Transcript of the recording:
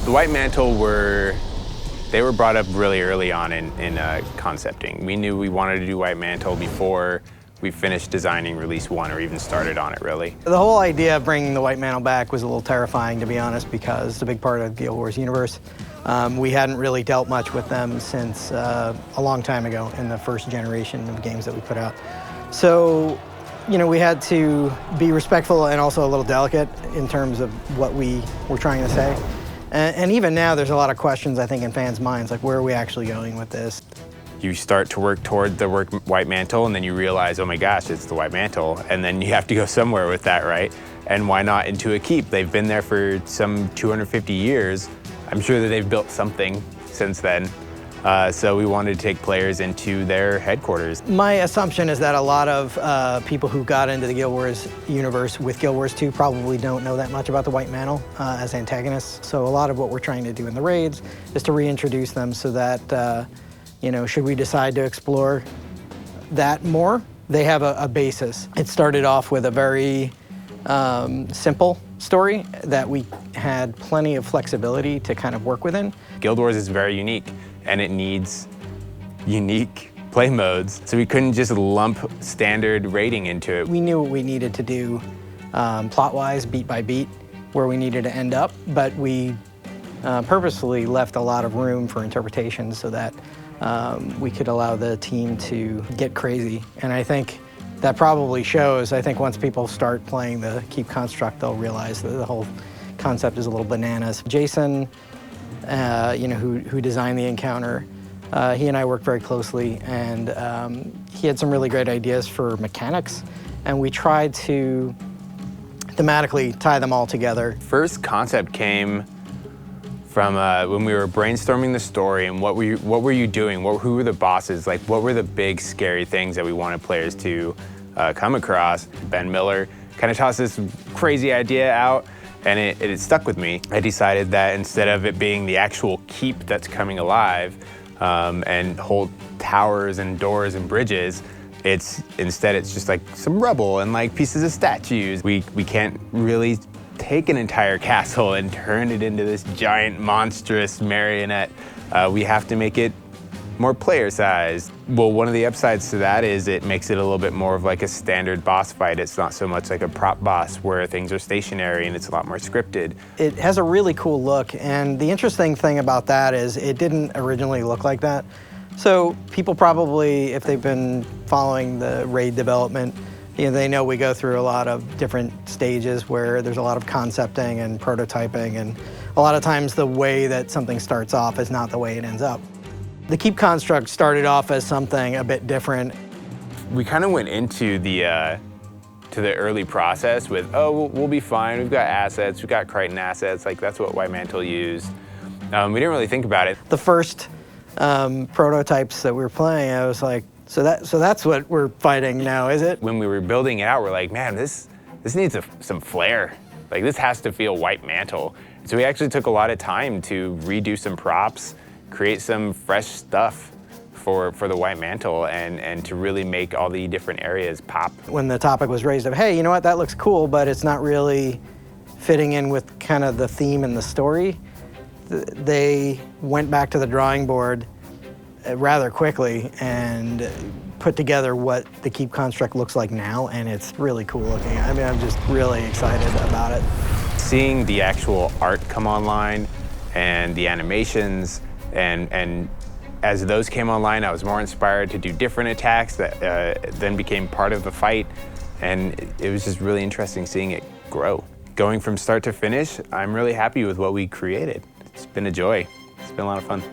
The White Mantle were brought up really early on in concepting. We knew we wanted to do White Mantle before we finished designing Release 1 or even started on it, really. The whole idea of bringing the White Mantle back was a little terrifying, to be honest, because it's a big part of Guild Wars universe. We hadn't really dealt much with them since a long time ago in the first generation of games that we put out. So, you know, we had to be respectful and also a little delicate in terms of what we were trying to say. And even now, there's a lot of questions, I think, in fans' minds, like, where are we actually going with this? You start to work toward the White Mantle, and then you realize, oh my gosh, it's the White Mantle, and then you have to go somewhere with that, right? And why not into a keep? They've been there for some 250 years. I'm sure that they've built something since then. So we wanted to take players into their headquarters. My assumption is that a lot of people who got into the Guild Wars universe with Guild Wars 2 probably don't know that much about the White Mantle as antagonists. So a lot of what we're trying to do in the raids is to reintroduce them so that, you know, should we decide to explore that more, they have a basis. It started off with a very simple story that we had plenty of flexibility to kind of work within. Guild Wars is very unique, and it needs unique play modes, so we couldn't just lump standard raiding into it. We knew what we needed to do plot-wise, beat by beat, where we needed to end up, but we purposefully left a lot of room for interpretation so that we could allow the team to get crazy. And I think that probably shows. I think once people start playing the Keep construct, they'll realize that the whole concept is a little bananas. Jason, you know, who designed the encounter, he and I worked very closely, and he had some really great ideas for mechanics, and we tried to thematically tie them all together. First concept came from when we were brainstorming the story and what were you doing? Who were the bosses? Like, what were the big scary things that we wanted players to come across? Ben Miller kind of tossed this crazy idea out, and it stuck with me. I decided that instead of it being the actual keep that's coming alive and hold towers and doors and bridges, instead it's just like some rubble and like pieces of statues. We can't really take an entire castle and turn it into this giant monstrous marionette. We have to make it more player-sized. Well, one of the upsides to that is it makes it a little bit more of like a standard boss fight. It's not so much like a prop boss where things are stationary and it's a lot more scripted. It has a really cool look, and the interesting thing about that is it didn't originally look like that. So people probably, if they've been following the raid development, you know, they know we go through a lot of different stages where there's a lot of concepting and prototyping, and a lot of times the way that something starts off is not the way it ends up. The Keep construct started off as something a bit different. We kind of went into the early process with, oh, we'll be fine. We've got assets. We've got Crichton assets. Like, that's what White Mantle used. We didn't really think about it. The first prototypes that we were playing, I was like, so that's what we're fighting now, is it? When we were building it out, we're like, man, this needs some flair. Like, this has to feel White Mantle. So we actually took a lot of time to redo some props, create some fresh stuff for the White Mantle, and to really make all the different areas pop. When the topic was raised of, hey, you know what, that looks cool, but it's not really fitting in with kind of the theme and the story, they went back to the drawing board rather quickly and put together what the Keep construct looks like now, and it's really cool looking. I mean, I'm just really excited about it. Seeing the actual art come online and the animations, and as those came online, I was more inspired to do different attacks that then became part of the fight, and it was just really interesting seeing it grow. Going from start to finish, I'm really happy with what we created. It's been a joy. It's been a lot of fun.